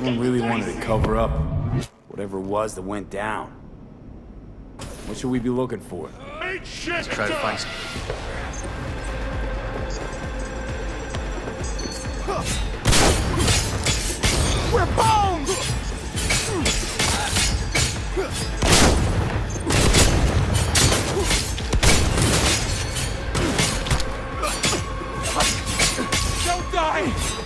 Someone really wanted to cover up whatever it was that went down. What should we be looking for? Let's try to find some... We're bones! Don't die!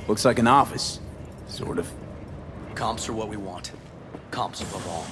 Looks like an office. Sort of. Comps are what we want. Comps above all.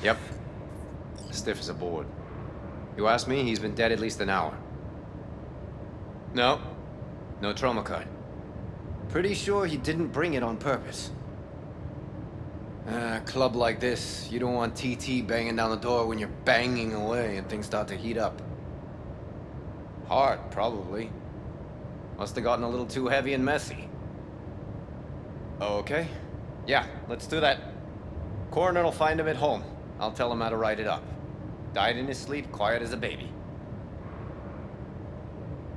Yep. Stiff as a board. You ask me, he's been dead at least an hour. No. No trauma card. Pretty sure he didn't bring it on purpose. A club like this, you don't want TT banging down the door when you're banging away and things start to heat up. Hard, probably. Must have gotten a little too heavy and messy. Okay. Yeah, let's do that. Coroner'll find him at home. I'll tell him how to write it up. Died in his sleep, quiet as a baby.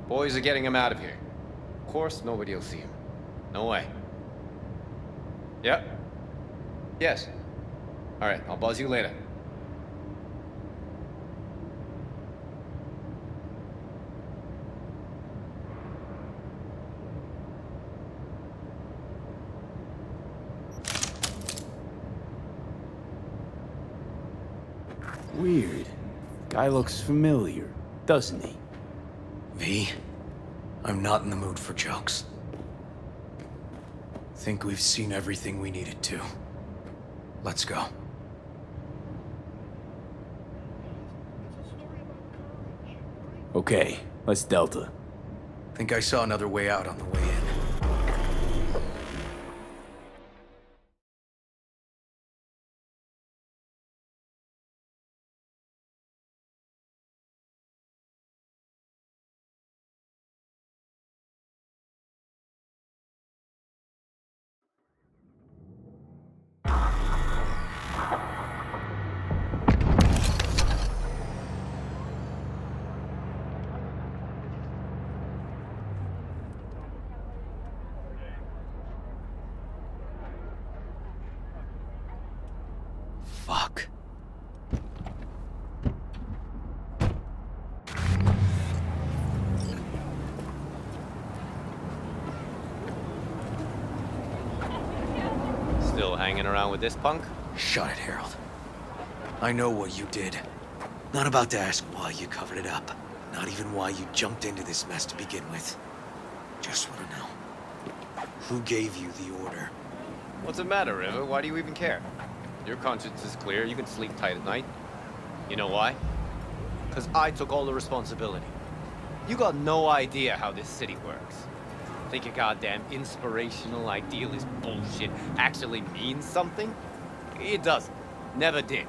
Boys are getting him out of here. Of course, nobody'll see him. No way. Yep. Yes. Alright, I'll buzz you later. Weird. Guy looks familiar, doesn't he? V, I'm not in the mood for jokes. Think we've seen everything we needed to. Let's go. Okay, let's Delta. Think I saw another way out on the way in. Fuck. Still hanging around with this punk? Shut it, Harold. I know what you did. Not about to ask why you covered it up. Not even why you jumped into this mess to begin with. Just want to know. Who gave you the order? What's the matter, River? Why do you even care? Your conscience is clear. You can sleep tight at night. You know why? Because I took all the responsibility. You got no idea how this city works. Think your goddamn inspirational, idealist bullshit actually means something? It doesn't. Never did.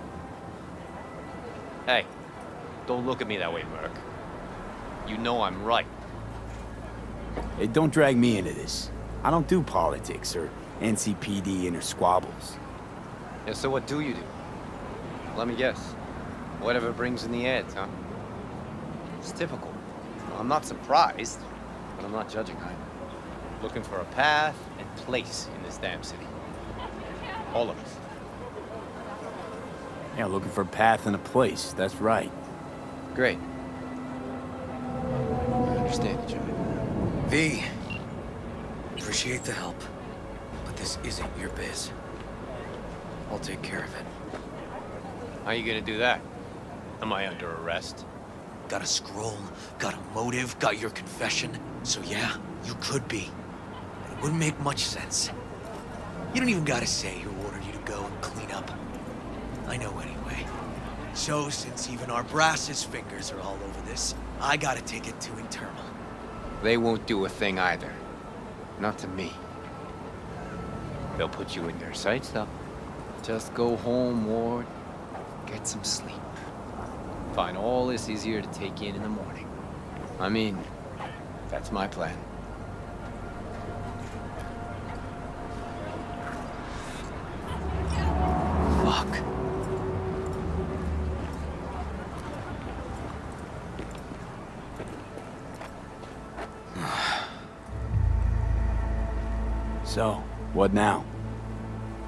Hey, don't look at me that way, Merc. You know I'm right. Hey, don't drag me into this. I don't do politics or NCPD inner squabbles. Yeah, so what do you do? Let me guess. Whatever brings in the ads, huh? It's typical. I'm not surprised, but I'm not judging either. Looking for a path and place in this damn city. All of us. Yeah, looking for a path and a place, that's right. Great. I understand you, Joey. V, appreciate the help, but this isn't your biz. I'll take care of it. How you gonna do that? Am I under arrest? Got a scroll, got a motive, got your confession. So yeah, you could be. But it wouldn't make much sense. You don't even gotta say who ordered you to go and clean up. I know anyway. So since even our brass's fingers are all over this, I gotta take it to internal. They won't do a thing either. Not to me. They'll put you in their sights, though. Just go home, Ward. Get some sleep. Find all this easier to take in the morning. I mean, that's my plan. Fuck. So, what now?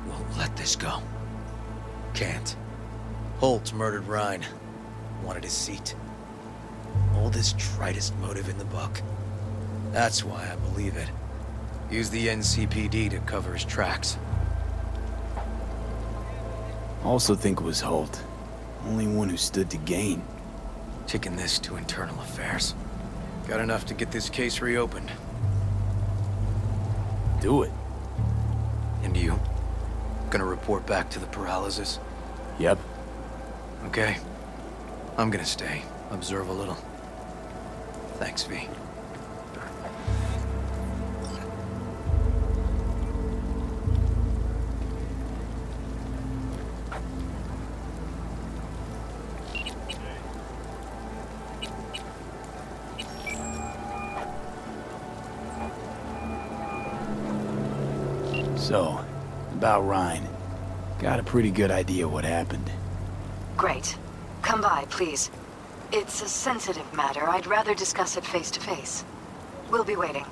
Won't let this go. Can't. Holt murdered Rhine. Wanted his seat. Oldest, tritest motive in the book. That's why I believe it. Used the NCPD to cover his tracks. Also think it was Holt. Only one who stood to gain. Kicking this to internal affairs. Got enough to get this case reopened. Do it. And you? Gonna report back to the paralysis? Yep. Okay. I'm gonna stay. Observe a little. Thanks, V. So, about Ryan. Got a pretty good idea what happened. Great. Come by, please. It's a sensitive matter. I'd rather discuss it face to face. We'll be waiting.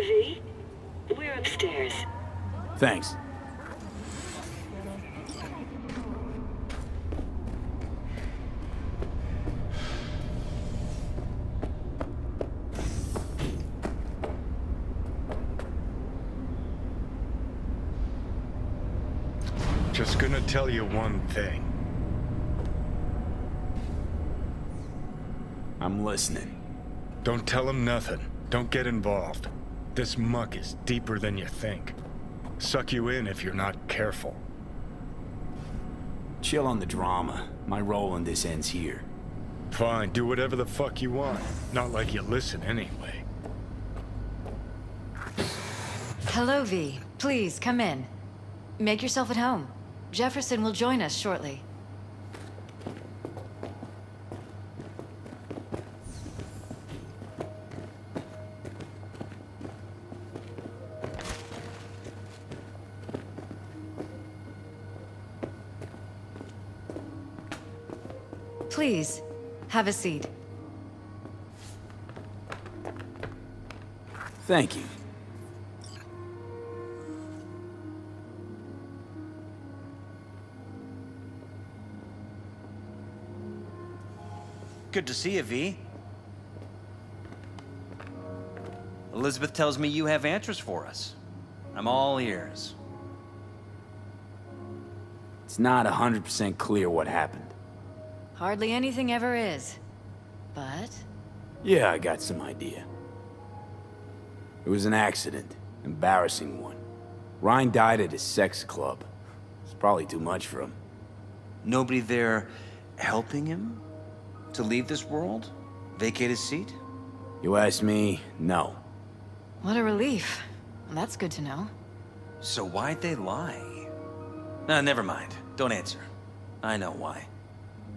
V? We're upstairs. Thanks. Just gonna tell you one thing. I'm listening. Don't tell him nothing. Don't get involved. This muck is deeper than you think. Suck you in if you're not careful. Chill on the drama. My role in this ends here. Fine, do whatever the fuck you want. Not like you listen anyway. Hello, V. Please, come in. Make yourself at home. Jefferson will join us shortly. Please, have a seat. Thank you. Good to see you, V. Elizabeth tells me you have answers for us. I'm all ears. It's not 100% clear what happened. Hardly anything ever is. But... Yeah, I got some idea. It was an accident. Embarrassing one. Ryan died at his sex club. It's probably too much for him. Nobody there helping him to leave this world? Vacate his seat? You ask me, no. what a relief. That's good to know. So why'd they lie? Nah, never mind. Don't answer. I know why.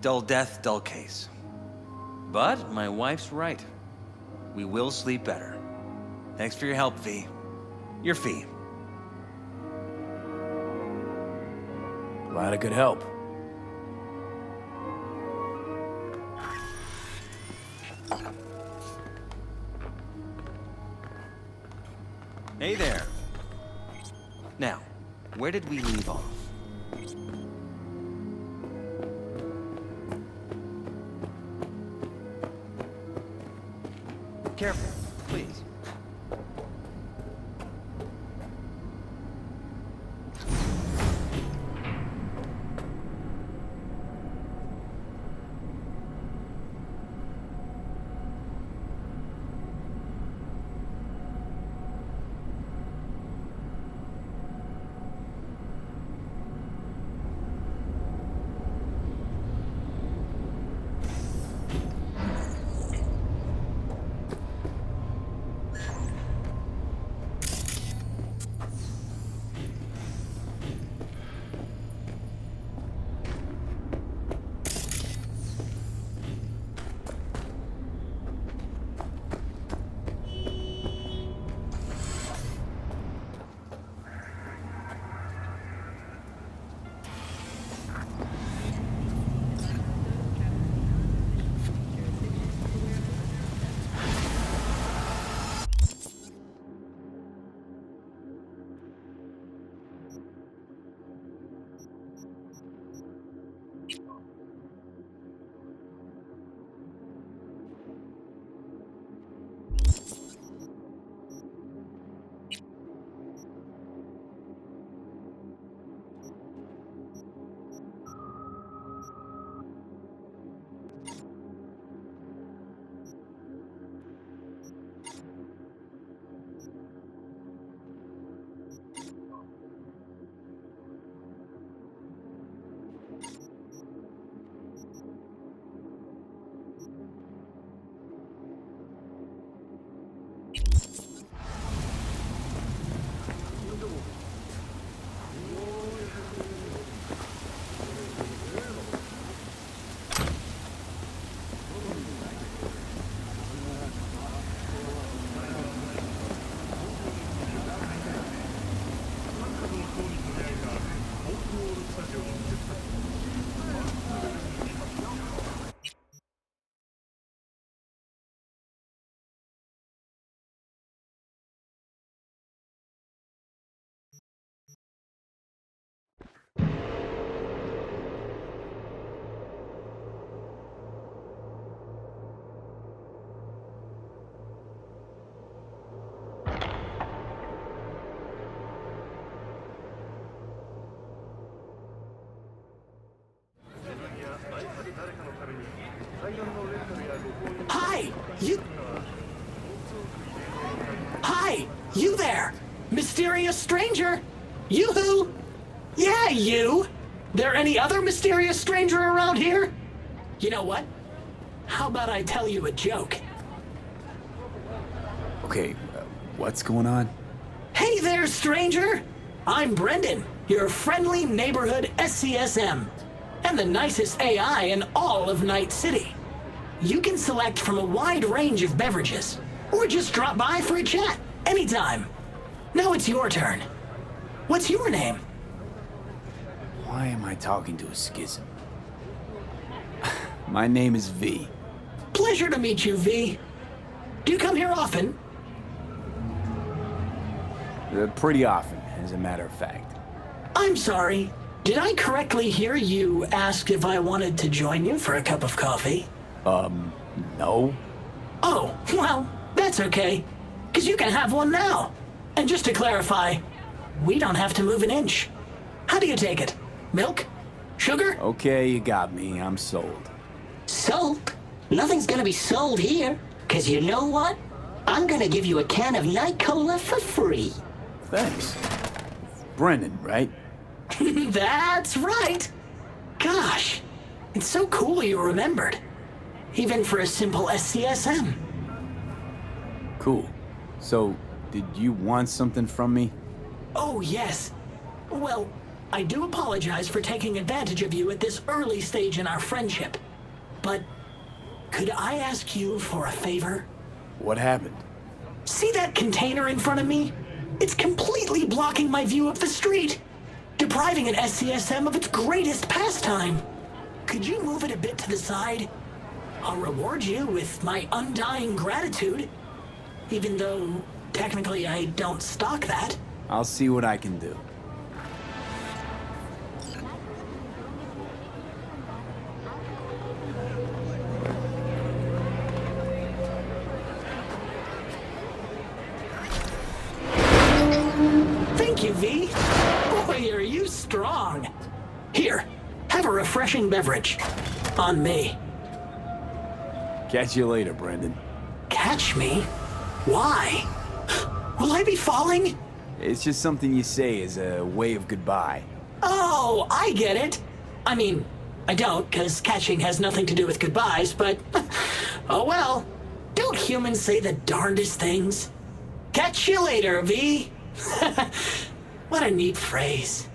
Dull death, dull case. But my wife's right. We will sleep better. Thanks for your help, V. Your fee. Glad I could help. Hey there. Now, where did we leave off? Careful, please. Hi! You... Hi! You there! Mysterious stranger! Yoo-hoo! Yeah, you! There any other mysterious stranger around here? You know what? How about I tell you a joke? Okay, what's going on? Hey there, stranger! I'm Brendan, your friendly neighborhood SCSM, and the nicest AI in all of Night City. You can select from a wide range of beverages, or just drop by for a chat anytime. Now it's your turn. What's your name? Why am I talking to a schism? My name is V. Pleasure to meet you, V. Do you come here often? Pretty often, as a matter of fact. I'm sorry. Did I correctly hear you ask if I wanted to join you for a cup of coffee? No? Oh, well, that's okay. 'Cause you can have one now. And just to clarify, we don't have to move an inch. How do you take it? Milk? Sugar? Okay, you got me. I'm sold. Sold? Nothing's gonna be sold here. 'Cause you know what? I'm gonna give you a can of Night Cola for free. Thanks. Brendan, right? That's right. Gosh, it's so cool you remembered. Even for a simple SCSM. Cool. So, did you want something from me? Oh, yes. Well, I do apologize for taking advantage of you at this early stage in our friendship. But could I ask you for a favor? What happened? See that container in front of me? It's completely blocking my view of the street, depriving an SCSM of its greatest pastime. Could you move it a bit to the side? I'll reward you with my undying gratitude, even though technically I don't stock that. I'll see what I can do. Thank you, V. Boy, are you strong. Here, have a refreshing beverage. On me. Catch you later, Brendan. Catch me? Why? Will I be falling? It's just something you say as a way of goodbye. Oh, I get it. I mean, I don't, because catching has nothing to do with goodbyes, but... oh well. Don't humans say the darndest things? Catch you later, V. What a neat phrase.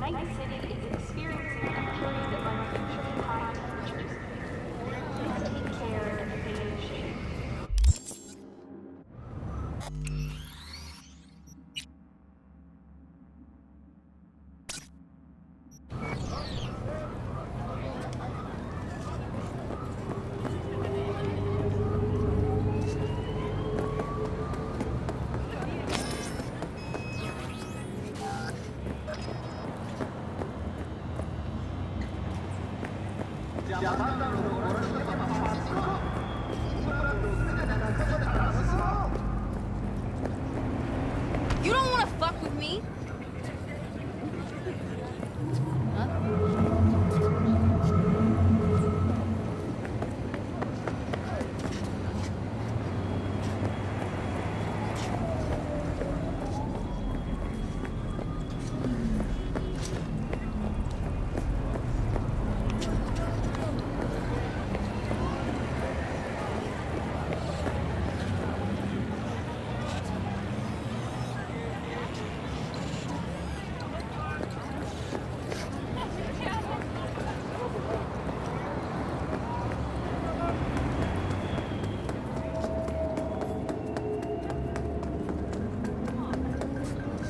Night City is experiencing a period of unusually high temperatures. Please take care and stay in shape. You don't want to fuck with me?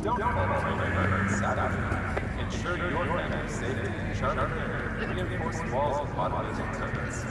Don't fall Saturday. Ensure your family's safety. Charter. Reinforced walls and automated turrets.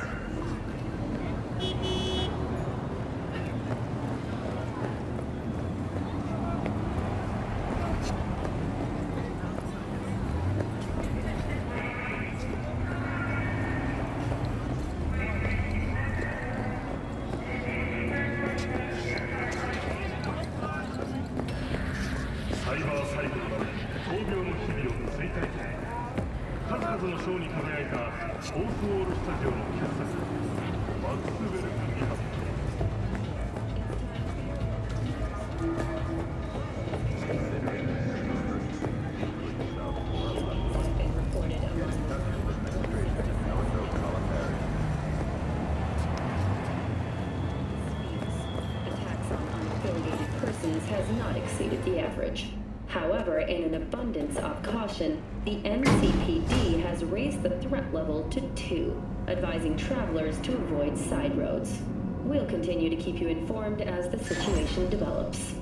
Has not exceeded the average. However, in an abundance of caution, the NCPD has raised the threat level to 2, advising travelers to avoid side roads. We'll continue to keep you informed as the situation develops.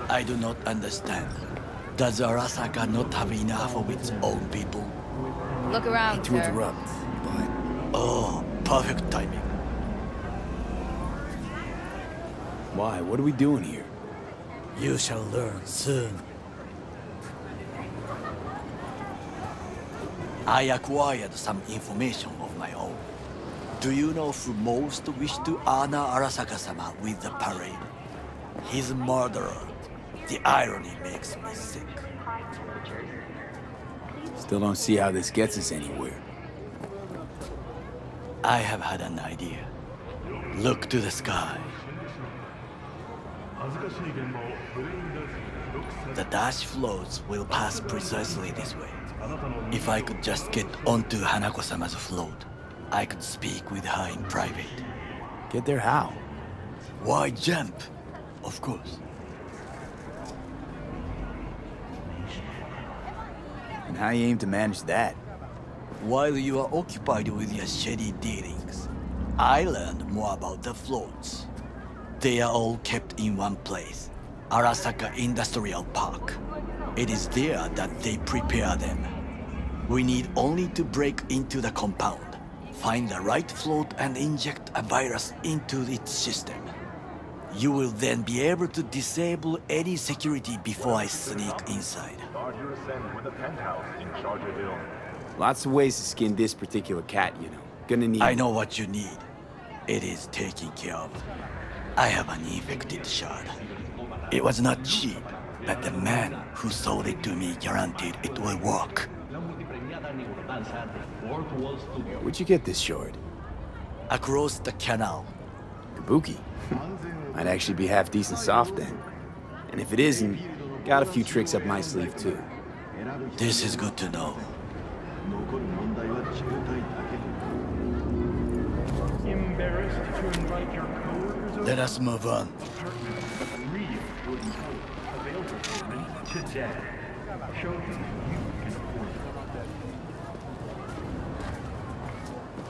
I do not understand. Does Arasaka not have enough of its own people? Look around, To sir. interrupt, but Oh, perfect timing. why? What are we doing here? You shall learn soon. I acquired some information of my own. Do you know who most wish to honor Arasaka-sama with the parade? His murderer. The irony makes me sick. Still don't see how this gets us anywhere. I have had an idea. Look to the sky. The dash floats will pass precisely this way. If I could just get onto Hanako-sama's float, I could speak with her in private. Get there how? Why jump? Of course. And how you aim to manage that? While you are occupied with your shady dealings, I learned more about the floats. They are all kept in one place, Arasaka Industrial Park. It is there that they prepare them. We need only to break into the compound, find the right float and inject a virus into its system. You will then be able to disable any security before I sneak inside. Lots of ways to skin this particular cat, you know. Gonna need... I know what you need. It is taken care of. I have an infected shard. It was not cheap, but the man who sold it to me guaranteed it will work. Where'd you get this shard? Across the canal. Kabuki. Might actually be half decent soft then. And if it isn't, got a few tricks up my sleeve too. This is good to know. Let us move on.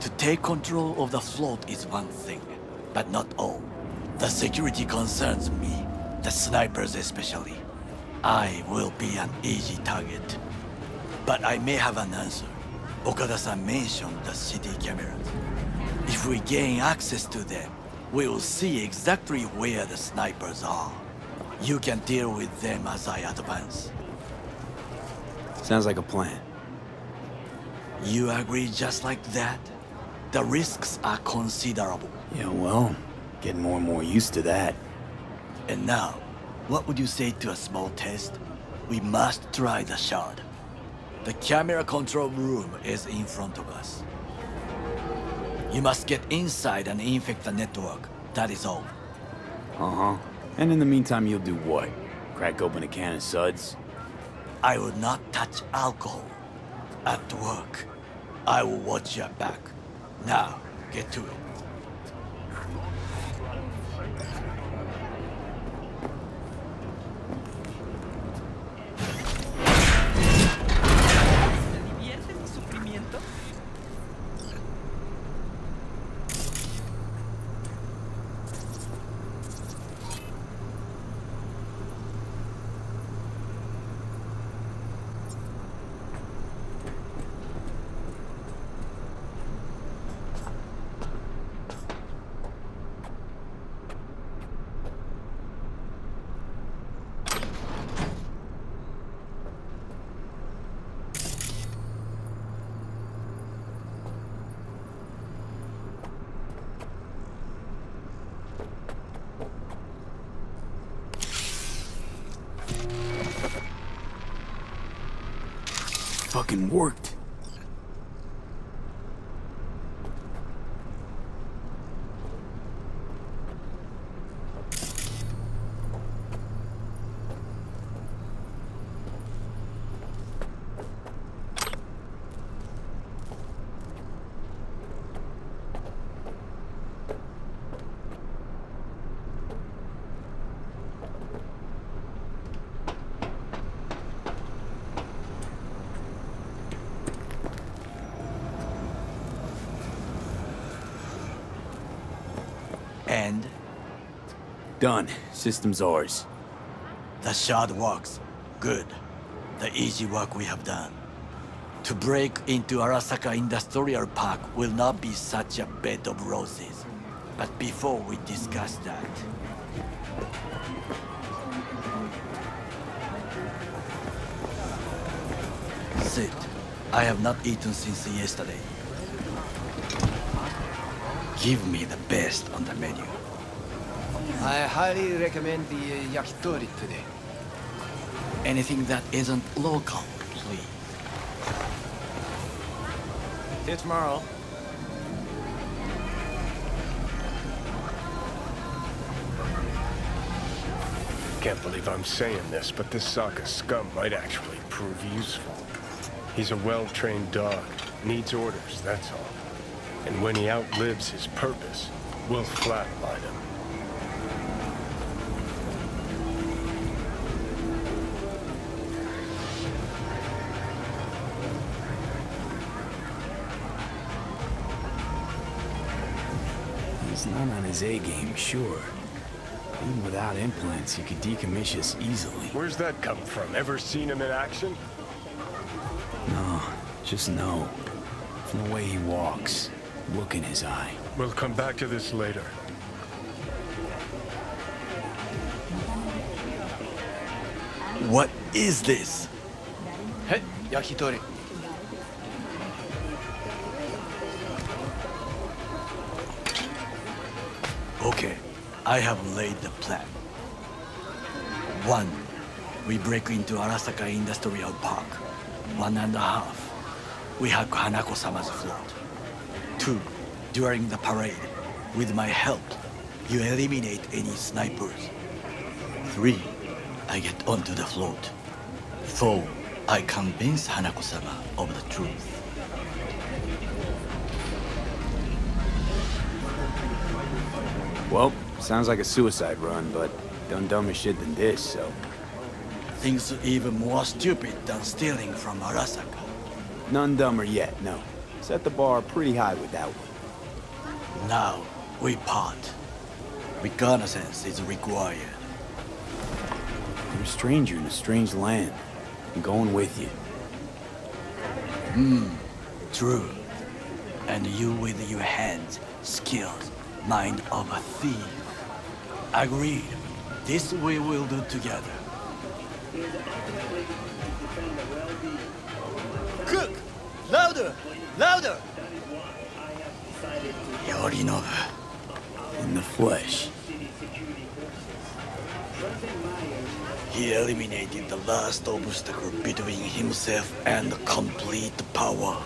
To take control of the float is one thing, but not all. The security concerns me, the snipers especially. I will be an easy target. But I may have an answer. Okada-san mentioned the city cameras. If we gain access to them, we will see exactly where the snipers are. You can deal with them as I advance. Sounds like a plan. You agree just like that? The risks are considerable. Yeah, well, getting more and more used to that. And now, what would you say to a small test? We must try the shard. The camera control room is in front of us. You must get inside and infect the network. That is all. Uh-huh. And in the meantime, you'll do what? Crack open a can of suds? I will not touch alcohol. At work, I will watch your back. Now, get to it. fucking worked. And Done. System's ours. the shard works. Good. The easy work we have done. To break into Arasaka Industrial Park will not be such a bed of roses. But before we discuss that... Sit. I have not eaten since yesterday. Give me the best on the menu. I highly recommend the yakitori today. Anything that isn't local, please. See you tomorrow. Can't believe I'm saying this, but this Sokka scum might actually prove useful. He's a well-trained dog. Needs orders, that's all. And when he outlives his purpose, we'll flatline him. He's not on his A-game, sure. Even without implants, he could decommission us easily. Where's that come from? Ever seen him in action? No, just no. From the way he walks, look in his eye. We'll come back to this later. What is this? Hey, yakitori. Okay, I have laid the plan. 1. We break into Arasaka Industrial Park. 1.5. We hack Hanako-sama's float. 2. During the parade, with my help, you eliminate any snipers. 3. I get onto the float. 4. I convince Hanako-sama of the truth. Well, sounds like a suicide run, but done dumber shit than this, so... Things even more stupid than stealing from Arasaka. None dumber yet, no. Set the bar pretty high with that one. Now, we part. Reconnaissance is required. You're a stranger in a strange land. I'm going with you. True. And you with your hands, skills, mind of a thief. Agreed. This we will do together. Cook! Louder! Louder! Yorinobu. In the flesh. He eliminated the last obstacle between himself and complete power.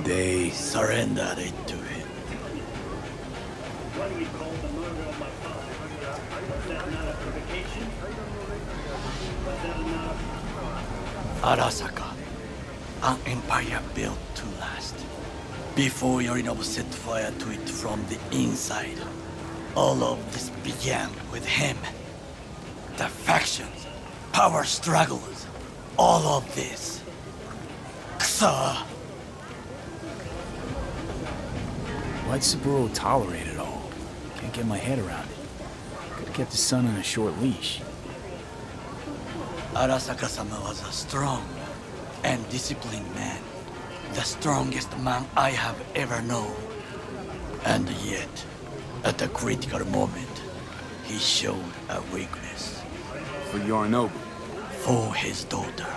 They... Surrendered it to him. Arasaka, an empire built to last. Before Yorinobu set fire to it from the inside, all of this began with him. The factions, power struggles, all of this. Kusa! Why'd Saburo tolerate it all? Can't get my head around it. Could've kept his son on a short leash. Arasaka-sama was a strong and disciplined man. The strongest man I have ever known. And yet, at a critical moment, he showed a weakness. For Yorinobu. For his daughter.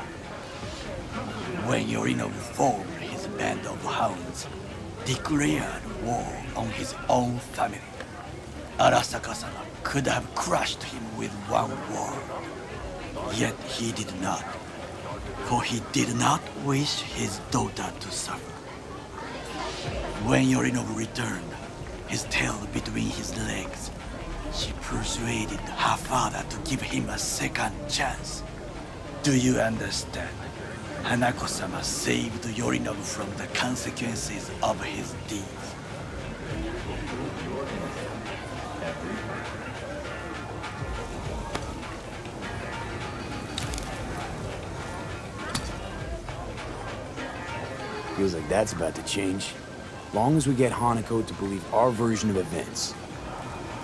When Yorinobu formed his band of hounds, declared war on his own family, Arasaka-sama could have crushed him with one word. Yet he did not. For he did not wish his daughter to suffer. When Yorinobu returned, his tail between his legs, she persuaded her father to give him a second chance. Do you understand? Hanako-sama saved Yorinobu from the consequences of his deeds. Feels like that's about to change. Long as we get Hanako to believe our version of events.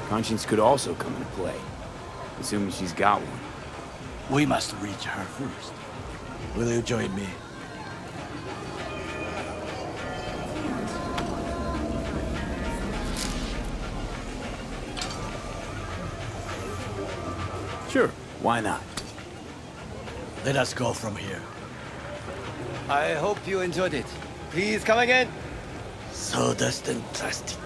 Conscience could also come into play, assuming she's got one. We must reach her first. Will you join me? Sure, why not? Let us go from here. I hope you enjoyed it. Please come again. Sawdust and plastic.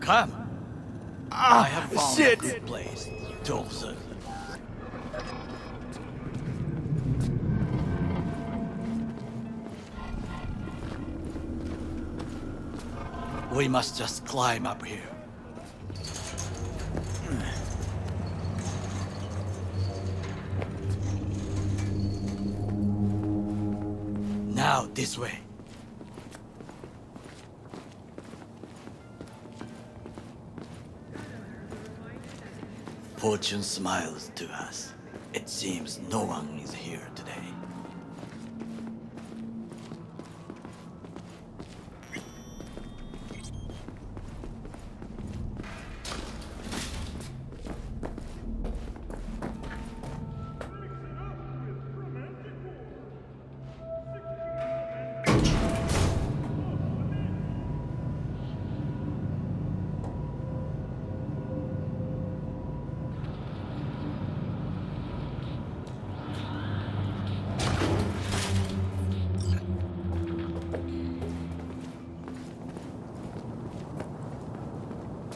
Come. I have found shit. a good place to observe. We must just climb up here. Now this way. Fortune smiles to us. It seems no one is here today.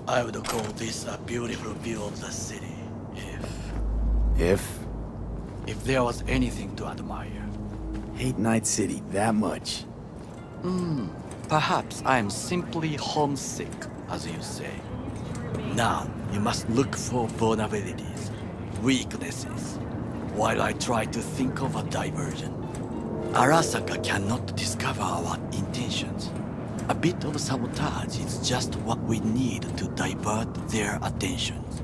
I would call this a beautiful view of the city, if there was anything to admire. Hate Night City that much. Perhaps I'm simply homesick, as you say. Now, you must look for vulnerabilities, weaknesses, while I try to think of a diversion. Arasaka cannot discover our intentions. A bit of sabotage is just what we need to divert their attentions.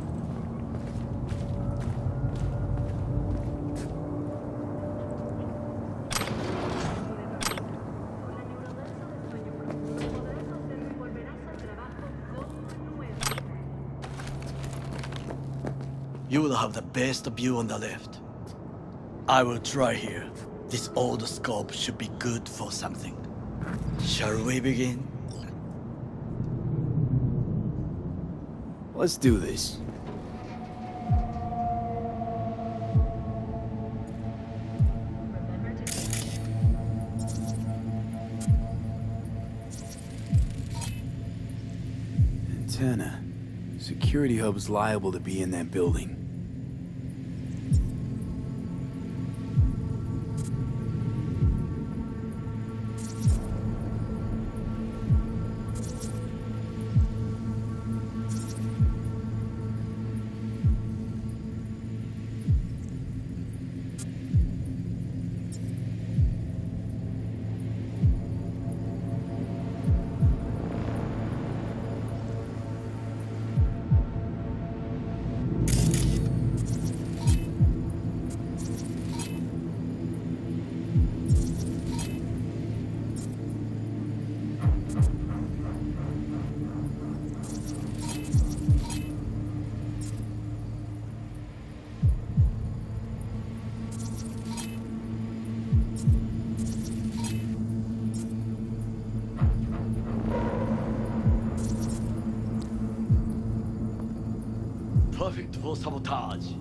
You will have the best view on the left. I will try here. This old scope should be good for something. Shall we begin? Let's do this. Antenna. Security hub's liable to be in that building. Perfect for sabotage.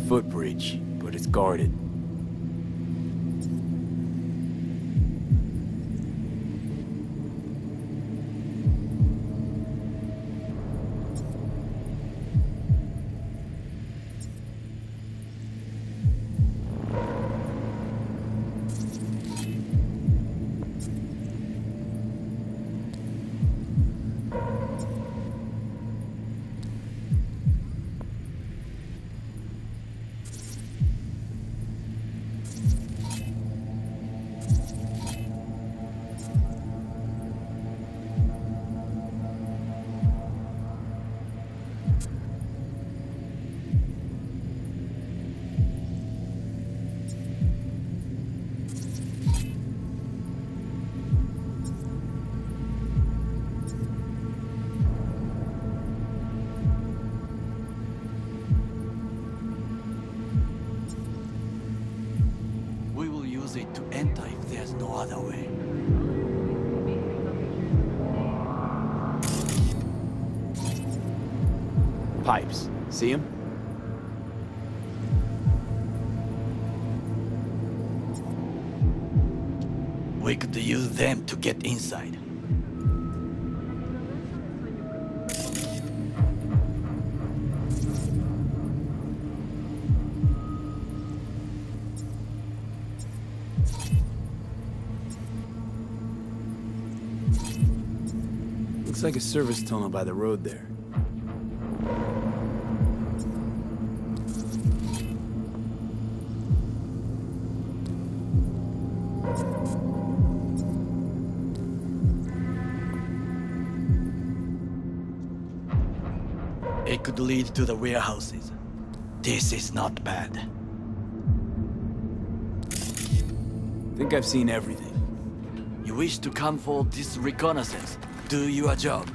Footbridge, but it's guarded. We will use it to enter if there's no other way. Pipes. See them? We could use them to get inside. Looks like a service tunnel by the road there. It could lead to the warehouses. This is not bad. Think I've seen everything. You wish to come for this reconnaissance? Do your job.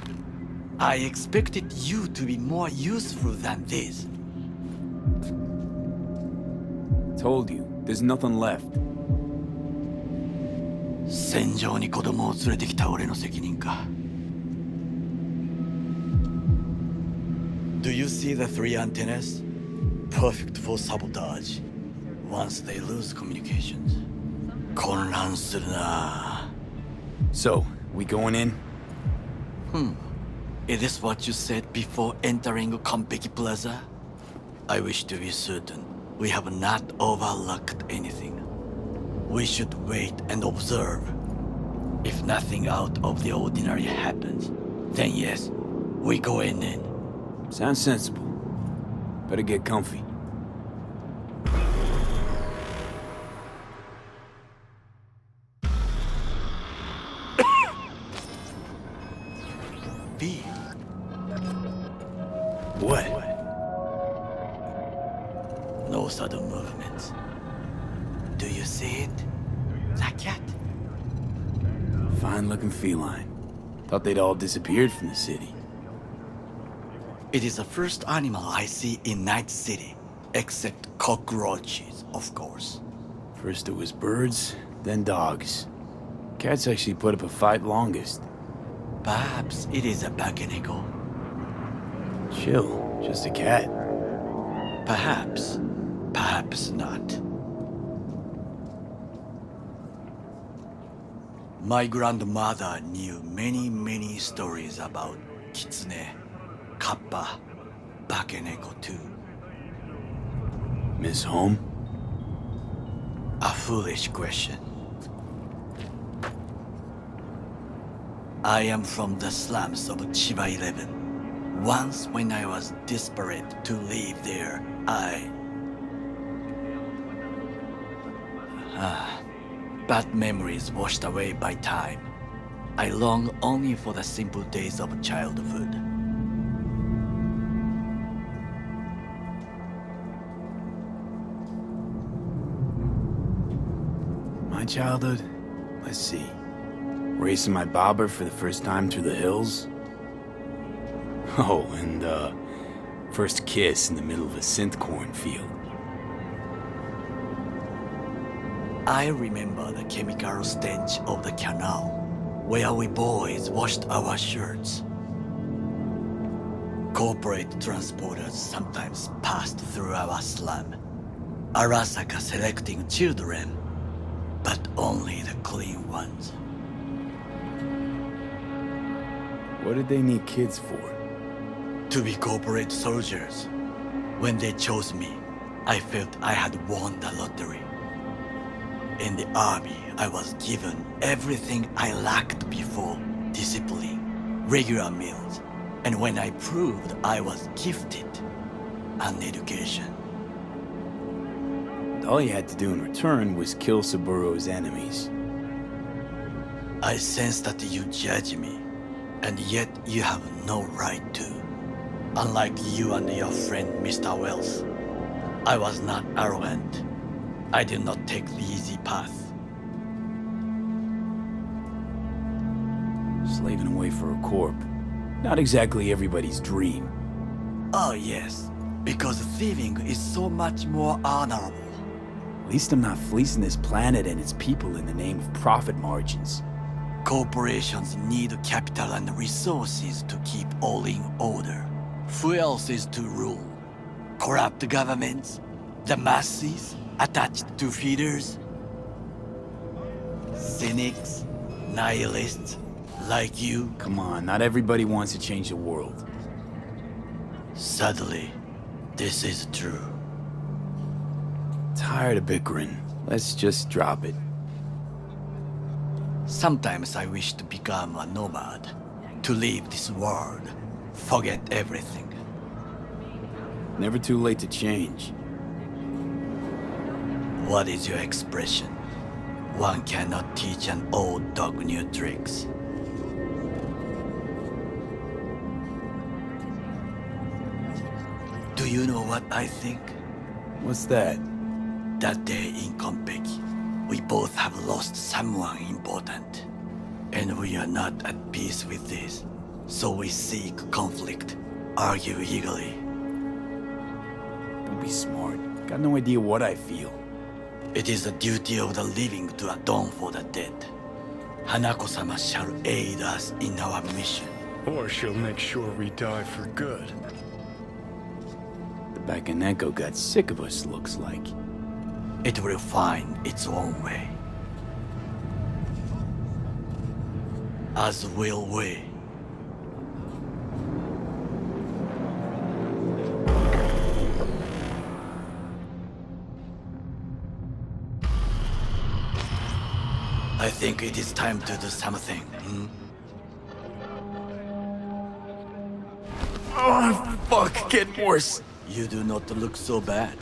I expected you to be more useful than this. Told you, there's nothing left. 戦場に子供を連れてきた俺の責任か。Do you see the 3 antennas? Perfect for sabotage. Once they lose communications. 混乱するな。So, we going in? Is this what you said before entering Konpeki Plaza? I wish to be certain we have not overlooked anything. We should wait and observe. If nothing out of the ordinary happens, then yes, we go in. Sounds sensible. Better get comfy. B. What? No sudden movements. Do you see it? The cat? Fine-looking feline. Thought they'd all disappeared from the city. It is the first animal I see in Night City, except cockroaches, of course. First it was birds, then dogs. Cats actually put up a fight longest. Perhaps it is a bakeneko. Chill, just a cat. Perhaps. Perhaps not. My grandmother knew many stories about kitsune, kappa, bakeneko too. Miss Home? A foolish question. I am from the slums of Chiba 11. Once when I was desperate to leave there, bad memories washed away by time. I long only for the simple days of childhood. My childhood? Let's see. Racing my bobber for the first time through the hills? Oh, and, first kiss in the middle of a synth cornfield. I remember the chemical stench of the canal, where we boys washed our shirts. Corporate transporters sometimes passed through our slum, Arasaka selecting children, but only the clean ones. What did they need kids for? To be corporate soldiers. When they chose me, I felt I had won the lottery. In the army, I was given everything I lacked before: discipline, regular meals, and when I proved I was gifted, an education. All you had to do in return was kill Saburo's enemies. I sense that you judge me, and yet you have no right to. Unlike you and your friend Mr. Wells, I was not arrogant. I did not take the easy path. Slaving away for a corp. Not exactly everybody's dream. Oh yes, because thieving is so much more honorable. At least I'm not fleecing this planet and its people in the name of profit margins. Corporations need capital and resources to keep all in order. Who else is to rule? Corrupt governments? The masses? Attached to feeders? Cynics? Nihilists? Like you? Come on, not everybody wants to change the world. Sadly, this is true. Tired of bickering. Let's just drop it. Sometimes I wish to become a nomad. To leave this world. Forget everything. Never too late to change. What is your expression? One cannot teach an old dog new tricks. Do you know what I think? What's that? That day in Konpeki, we both have lost someone important. And we are not at peace with this. So we seek conflict, argue eagerly. Don't be smart. Got no idea what I feel. It is the duty of the living to atone for the dead. Hanako-sama shall aid us in our mission. Or she'll make sure we die for good. The Bakaneko got sick of us, looks like. It will find its own way. As will we. I think it is time to do something. Oh, fuck, getting worse. You do not look so bad.